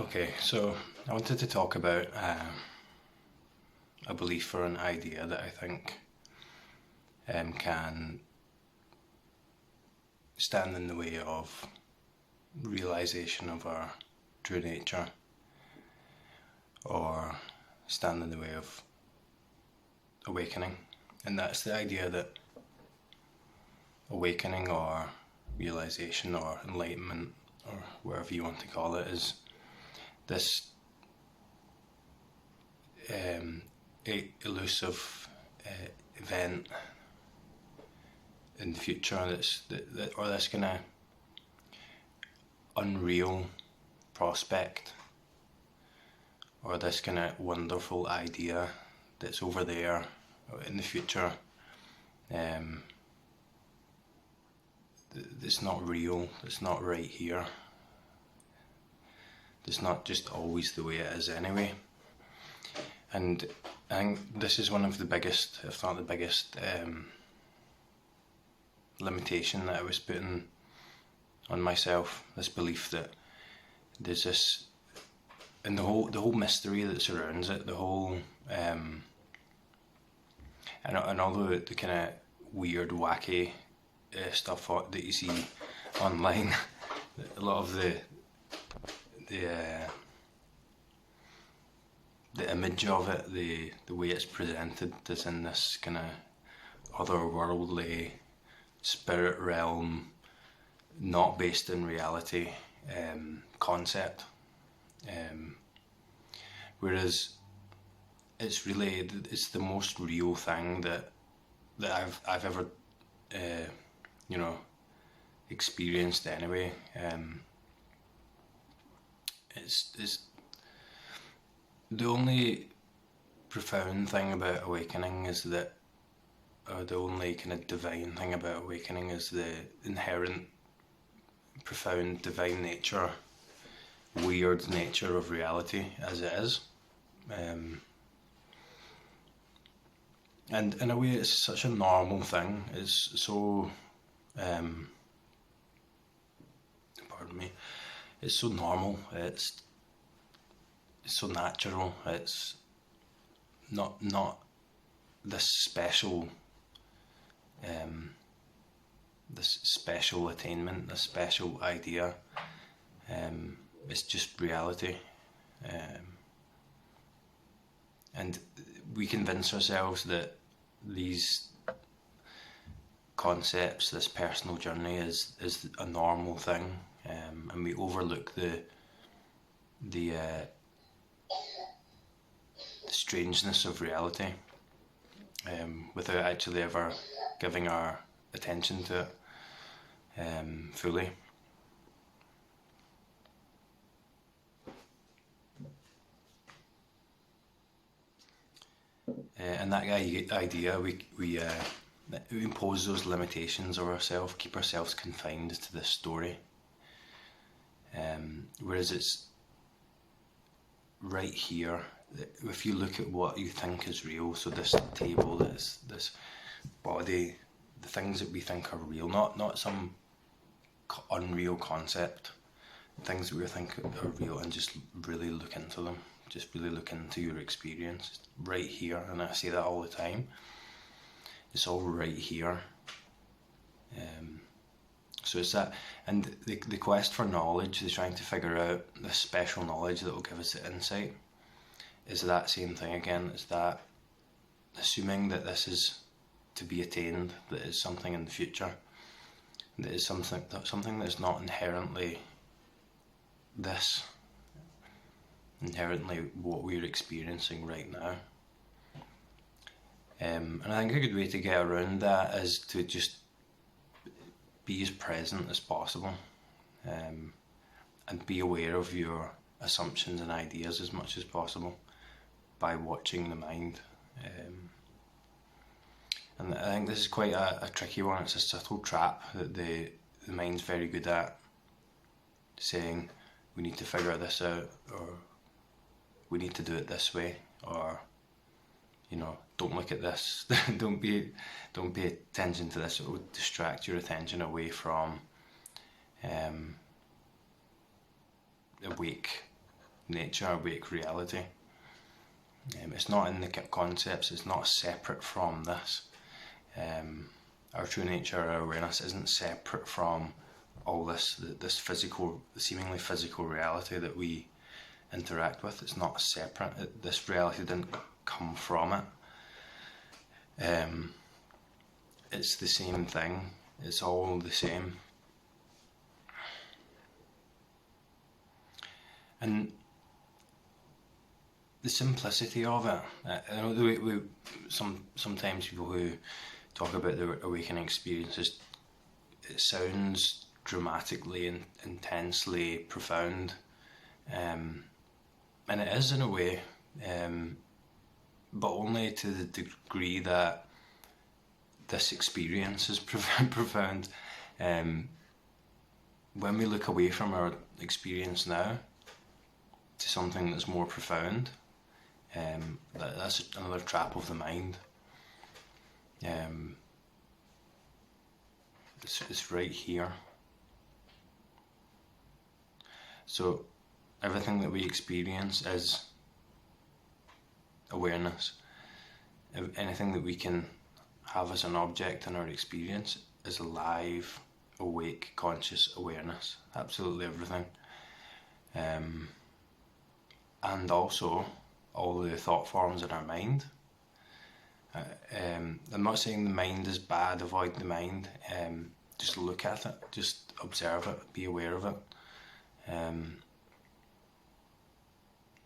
Okay, so I wanted to talk about a belief or an idea that I think can stand in the way of realization of our true nature, or stand in the way of awakening. And that's the idea that awakening or realization or enlightenment, or whatever you want to call it, is this elusive event in the future or this kind of unreal prospect, or this kind of wonderful idea that's over there in the future. It's not real, it's not right here, it's not just always the way it is anyway. And I think this is one of the biggest, if not the biggest, limitation that I was putting on myself, this belief that there's this, and the whole mystery that surrounds it, the whole and all the kind of weird, wacky stuff that you see online. A lot of the image of it, the way it's presented, is in this kind of otherworldly spirit realm, not based in reality concept. Whereas it's the most real thing that I've ever experienced anyway. It's the only profound thing about awakening is that, or the only kind of divine thing about awakening is the inherent, profound divine nature, weird nature of reality as it is. And in a way, it's such a normal thing. It's so, pardon me, it's so normal. It's so natural. It's not this special, attainment, this special idea. It's just reality. And we convince ourselves that these concepts, this personal journey, is a normal thing, and we overlook the strangeness of reality, without actually ever giving our attention to it fully. And that idea, we impose those limitations on ourselves, keep ourselves confined to this story. Whereas it's right here. If you look at what you think is real, so this table, this body, the things that we think are real, not some unreal concept, things that we think are real, and just really look into them. Just really look into your experience right here, and I say that all the time. It's all right here. So it's that, and the quest for knowledge, the trying to figure out the special knowledge that will give us the insight, is that same thing again. It's that assuming that this is to be attained, that is something in the future, that is something that's not inherently this, inherently what we're experiencing right now. And I think a good way to get around that is to just be as present as possible, and be aware of your assumptions and ideas as much as possible by watching the mind. And I think this is quite a tricky one. It's a subtle trap that the mind's very good at saying, we need to figure this out, or we need to do it this way, or don't look at this, don't pay attention to this. It will distract your attention away from awake nature, awake reality. It's not in the concepts, it's not separate from this. Our true nature, our awareness isn't separate from all this physical, seemingly physical reality that we interact with. It's not separate. This reality didn't come from it. It's the same thing. It's all the same. And the simplicity of it. I know sometimes people who talk about their awakening experiences, it sounds dramatically and intensely profound, and it is in a way, but only to the degree that this experience is profound. When we look away from our experience now to something that's more profound, that's another trap of the mind. It's right here. So everything that we experience is awareness. Anything that we can have as an object in our experience is alive, awake, conscious awareness. Absolutely everything. And also all the thought forms in our mind. I'm not saying the mind is bad, avoid the mind. Just look at it, just observe it, be aware of it.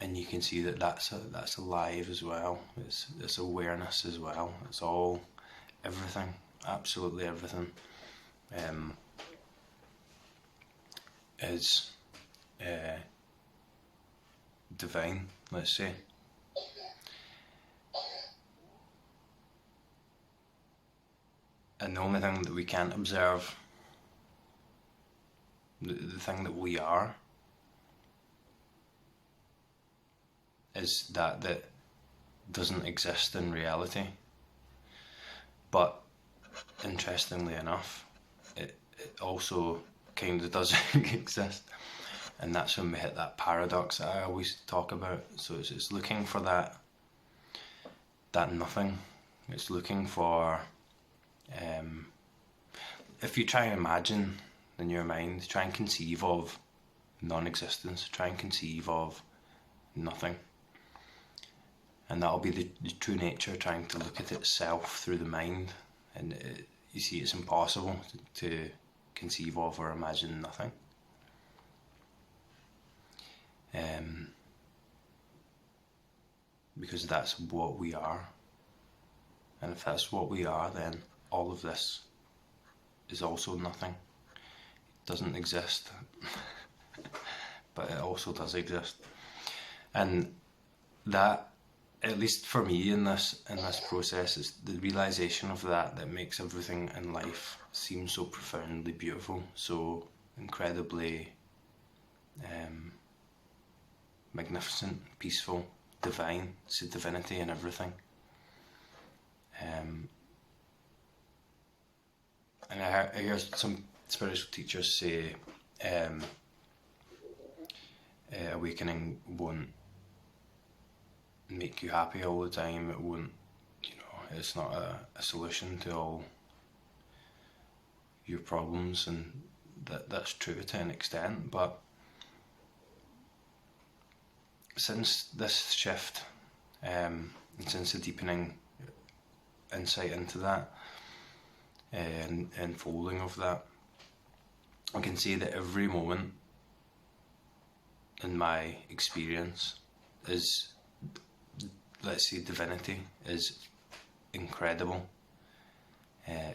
And you can see that that's alive as well. It's awareness as well. It's all, everything, absolutely everything, is divine, let's say. And the only thing that we can't observe, the thing that we are, is that doesn't exist in reality. But interestingly enough, it also kind of does exist. And that's when we hit that paradox that I always talk about. So it's looking for that nothing. It's looking for, if you try and imagine in your mind, try and conceive of non-existence, try and conceive of nothing. And that'll be the true nature trying to look at itself through the mind. And you see, it's impossible to conceive of or imagine nothing. Because that's what we are. And if that's what we are, then all of this is also nothing. It doesn't exist, but it also does exist. And that, at least for me in this process, is the realization of that makes everything in life seem so profoundly beautiful, so incredibly magnificent, peaceful, divine. It's a divinity in everything. And I hear some spiritual teachers say awakening won't make you happy all the time. It won't, it's not a solution to all your problems, and that's true to an extent. But since this shift, and since the deepening insight into that and unfolding of that, I can see that every moment in my experience is, let's say, divinity, is incredible,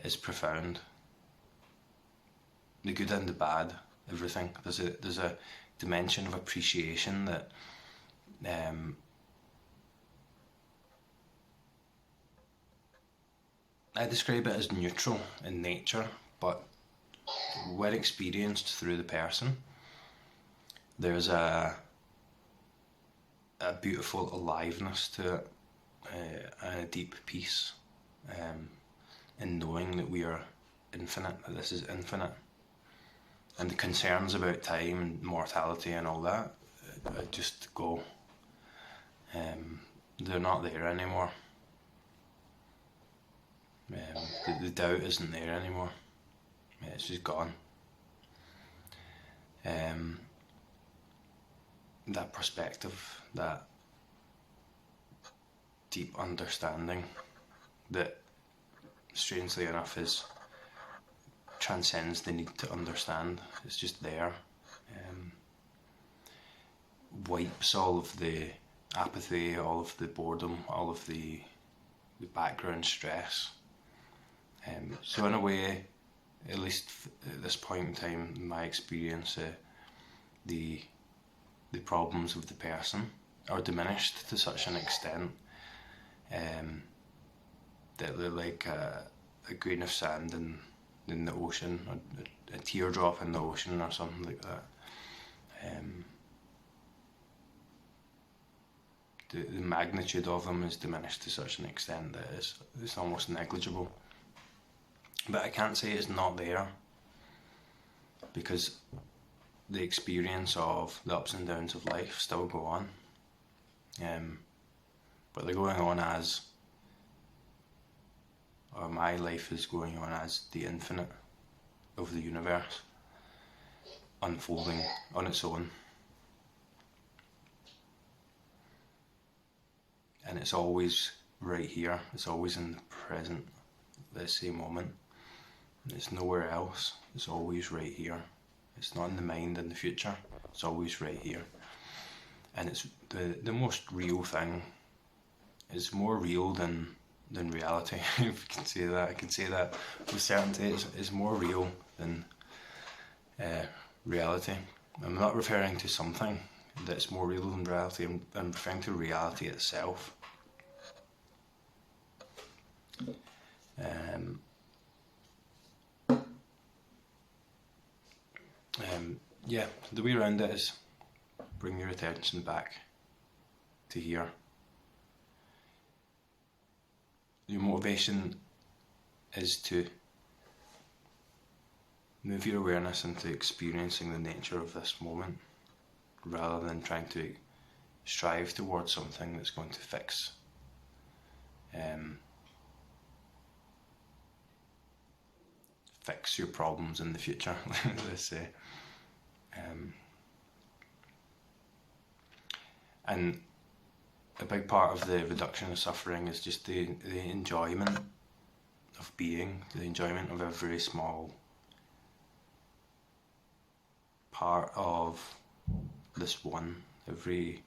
is profound. The good and the bad, everything. There's a dimension of appreciation that I describe it as neutral in nature, but when experienced through the person, there's a beautiful aliveness to it, and a deep peace, in knowing that we are infinite, that this is infinite. And the concerns about time and mortality and all that, I just go. They're not there anymore. The doubt isn't there anymore. It's just gone. That perspective, that deep understanding that, strangely enough, transcends the need to understand. It's just there. Wipes all of the apathy, all of the boredom, all of the background stress. So in a way, at least at this point in time, in my experience, the problems of the person are diminished to such an extent that they're like a grain of sand in the ocean, a teardrop in the ocean or something like that. The magnitude of them is diminished to such an extent that it's almost negligible. But I can't say it's not there, because the experience of the ups and downs of life still go on. But they're going on or my life is going on as the infinite of the universe, unfolding on its own. And it's always right here, it's always in the present, let's say, moment. It's nowhere else, it's always right here. It's not in the mind in the future, it's always right here. And it's the most real thing. It's more real than reality, if you can say that. I can say that with certainty. It's more real than reality. I'm not referring to something that's more real than reality. I'm referring to reality itself. Yeah, the way around it is bring your attention back to here. Your motivation is to move your awareness into experiencing the nature of this moment, rather than trying to strive towards something that's going to fix your problems in the future, let's say. And a big part of the reduction of suffering is just the enjoyment of being, the enjoyment of every small part of this one, every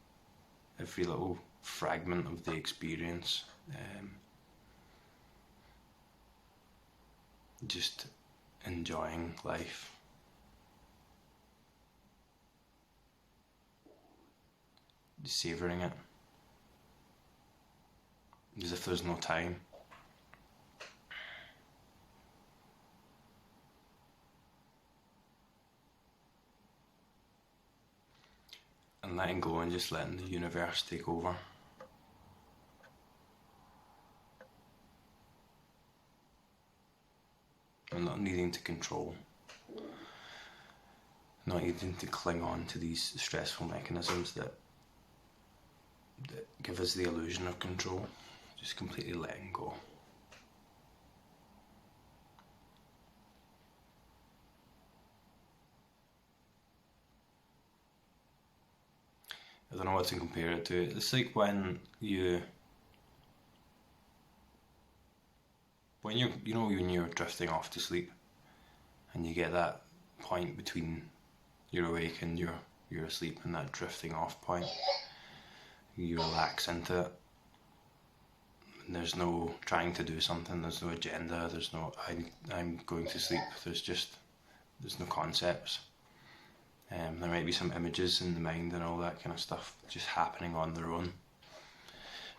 little fragment of the experience. Just enjoying life. Just savouring it. As if there's no time. And letting go and just letting the universe take over. And not needing to control. Not needing to cling on to these stressful mechanisms that give us the illusion of control. Just completely letting go. I don't know what to compare it to. It's like when you're drifting off to sleep, and you get that point between you're awake and you're asleep, and that drifting off point, you relax into it. And there's no trying to do something, there's no agenda, there's no I'm going to sleep, there's no concepts. There might be some images in the mind and all that kind of stuff just happening on their own,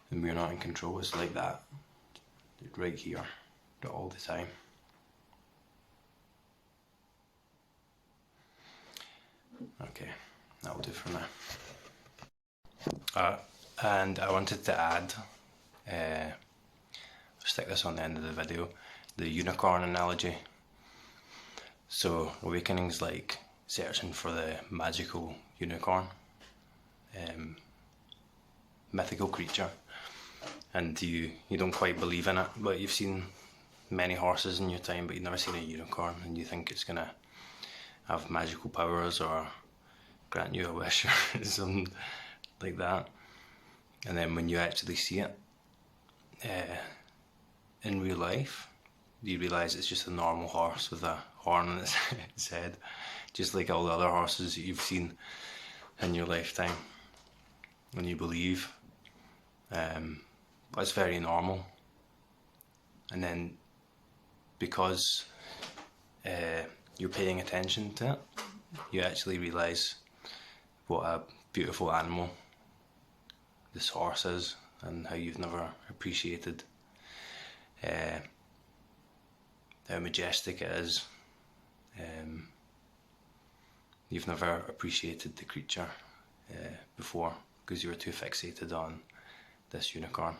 and we're not in control. It's like that, right here, all the time. Okay, that'll do for now. And I wanted to add, stick this on the end of the video, the unicorn analogy. So awakening's like searching for the magical unicorn, mythical creature, and you don't quite believe in it, but you've seen many horses in your time, but you've never seen a unicorn, and you think it's gonna have magical powers or grant you a wish or something like that. And then when you actually see it in real life, you realise it's just a normal horse with a horn on its head, just like all the other horses that you've seen in your lifetime, and you believe. But it's very normal. And then because you're paying attention to it, you actually realise what a beautiful animal this horse is, and how you've never appreciated how majestic it is. You've never appreciated the creature before, because you were too fixated on this unicorn.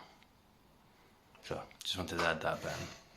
So just wanted to add that bit in.